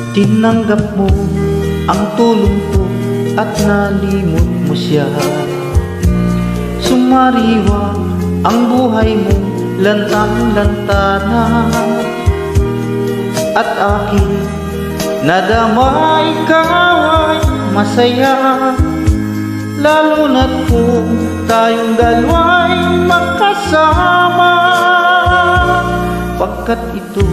Tinanggap mo ang tulong ko at nalimot mo siya. Sumariwa ang buhay mo, lantang-lantana. At aking nadama ikaw ay masaya, lalo na't kung tayong dalawa'y magkasama. Pagkat ito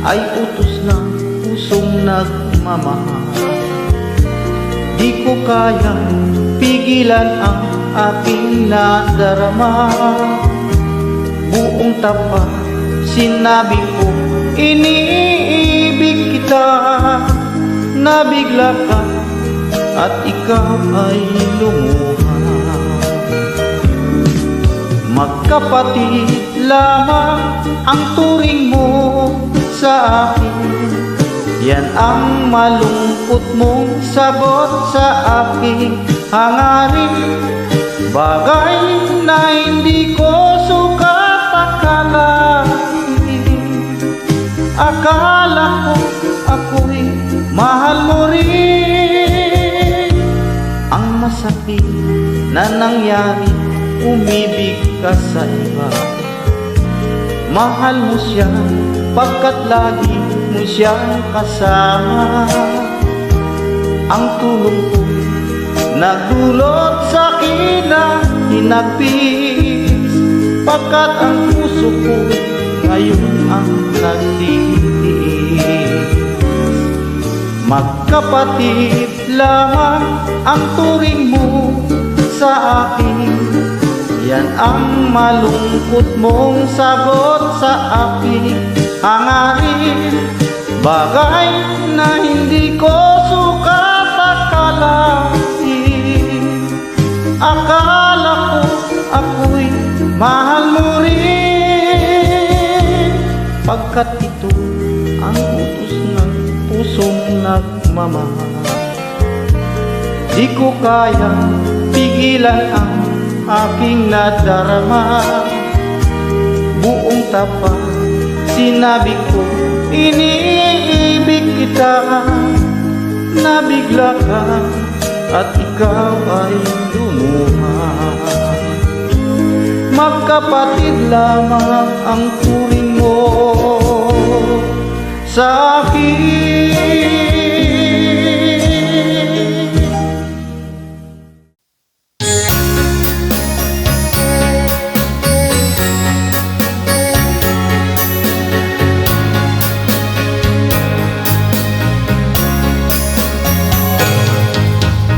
ay utos ng pusong nagmamahal, di ko kayang pigilan ang aking nadarama. Buong tapat sinabi ko, iniibig kita. Nabigla ka at ikaw ay lumuha. Magkapatid lamang ang turing mo sa akin, yan ang malungkot mong sagot sa aking hangarin. Bagay na hindi ko sukat akalain. Akala ko ako'y mahal mo rin. Ang masakit na nangyari, umibig ka sa iba. Mahal mo siya pagkat lagi mo siyang kasama. Ang tulong ko nagdulot sa akin ng hinagpis, pagkat ang puso ko ngayon ang nagtitiis. Magkapatid lamang ang turing mo sa akin, yan ang malungkot mong sagot sa aking hangarin. Bagay na hindi ko sukat akalain. Akala ko ako'y mahal mo rin, pagkat ito ang utos ng pusong nagmamahal. Di ko kayang pigilan ang aking nadarama. Buong tapat sinabi ko, iniibig kita. Nabigla ka at ikaw ay lumuha. Magkapatid lamang ang turing mo sa akin.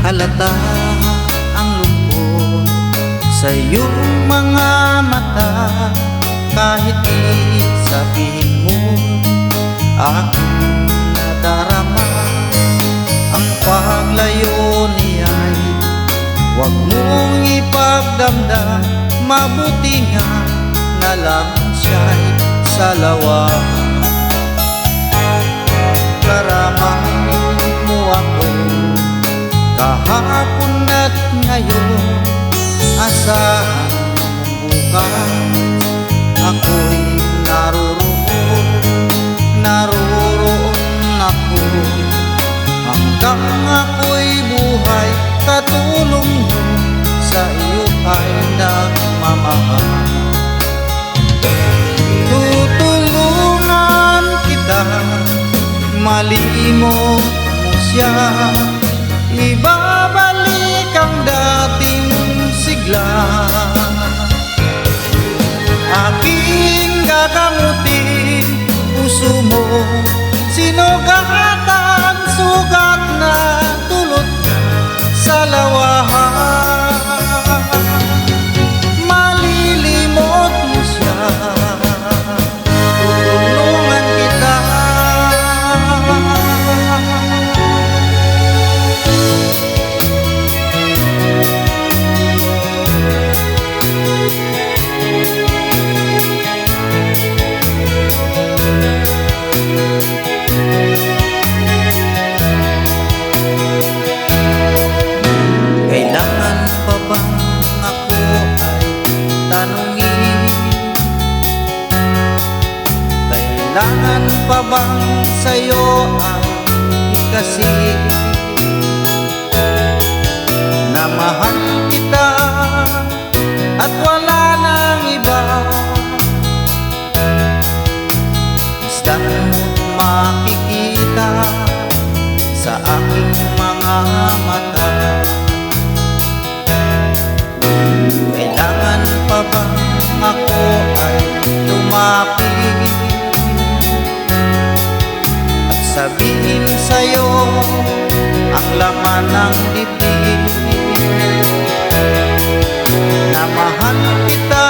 Halata ang lungkot sa iyong mga mata, kahit isabihin mo aking nadarama. Ang paglayo niya'y huwag mong ipagdamdam, mabuti nga na lang siya'y salawahan. Karamahin mo ako kahapon at ngayon, asahan mong bukas ako'y naroroon ako. Hanggang ako'y buhay, katulong mo sa iyo ay nagmamahal. Tutulungan kita, malimot mo siya, ibabalik ang dating sigla. Aking gagamutin puso mo, sinugatan, sugat na dulot sa lawahan. Malilimot mo siya, tutulungan kita. pa bang sa'yo ang ikasi na mahal kita at wala nang iba? Basta't mo't makikita sa aking mga mata. Kailangan pa bang ako ay lumapit at sabihin sa'yo ang laman ng dibdib na mahal kita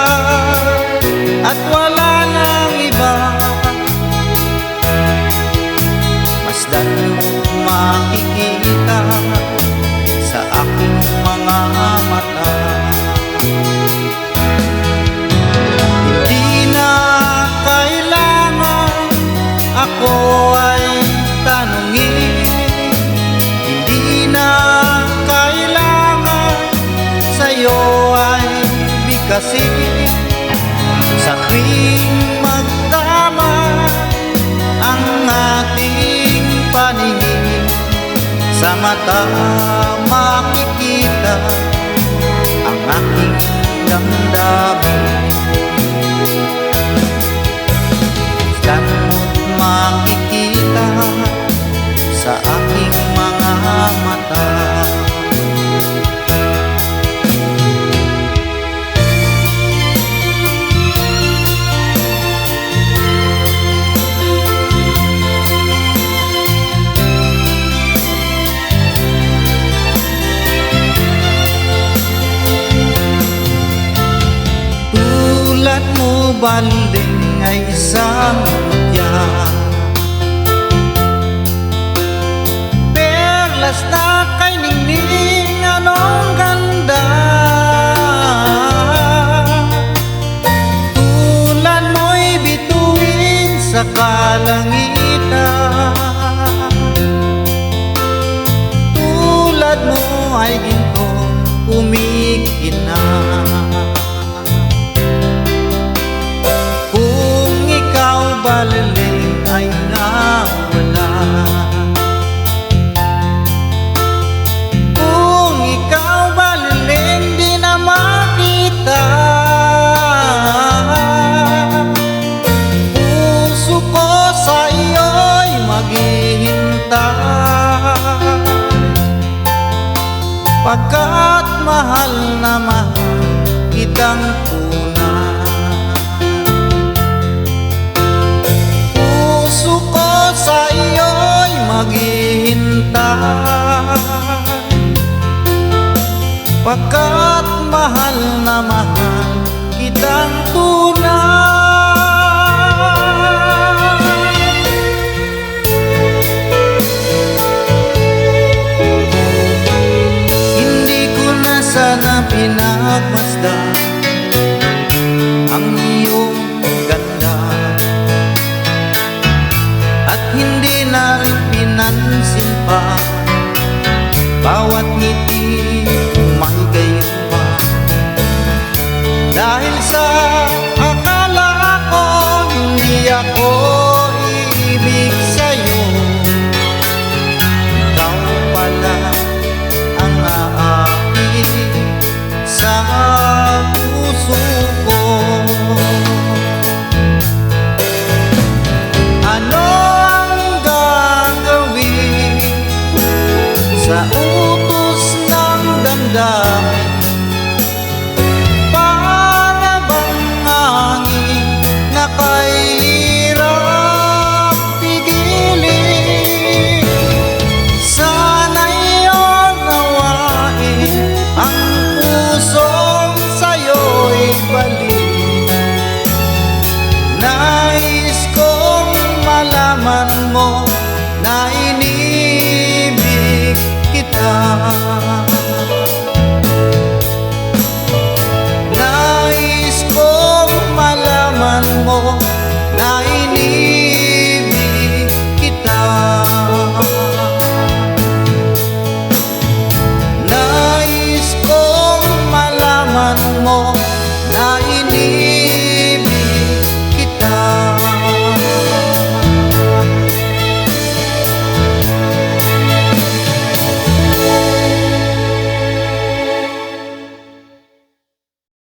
at wala nang iba? Masdan mo't makikita sa aking mga mata. Hindi na kailangan ako ay tanungin, hindi na kailangan sa'yo ay bigkasin. Sa tuwing magtama ang ating paningin, sa mata makikita ang aking damdamin. Basta't mo't makikita sa aking mga mata. Tulad mo balding ay isang mutya, perlas na kay ningning, anong ganda. Tulad mo'y bituin sa kalangitan, tulad mo ay gintong kumikinang. Baliling ay nawala, kung ikaw baliling di na makita. Puso ko sa iyo'y maghihintay, pagkat mahal na mahal kitang tunay. Puso ko sa iyo'y maghihintay, pagkat mahal na mahal kitang tunay. Hindi ko na sana pinagmasdan ang iyong ganda, at hindi na rin pinansin pa bawat ngiti may gayon pa. Dahil sa akala ko hindi ako iibig sa'yo, ikaw pala ang aakit sa puso ko. Ano sa utos ng damdamin, para bang hangin na kahirap pigilin? Sana'y unawain ang pusong sa'yo'y balik. Nais kong malaman mo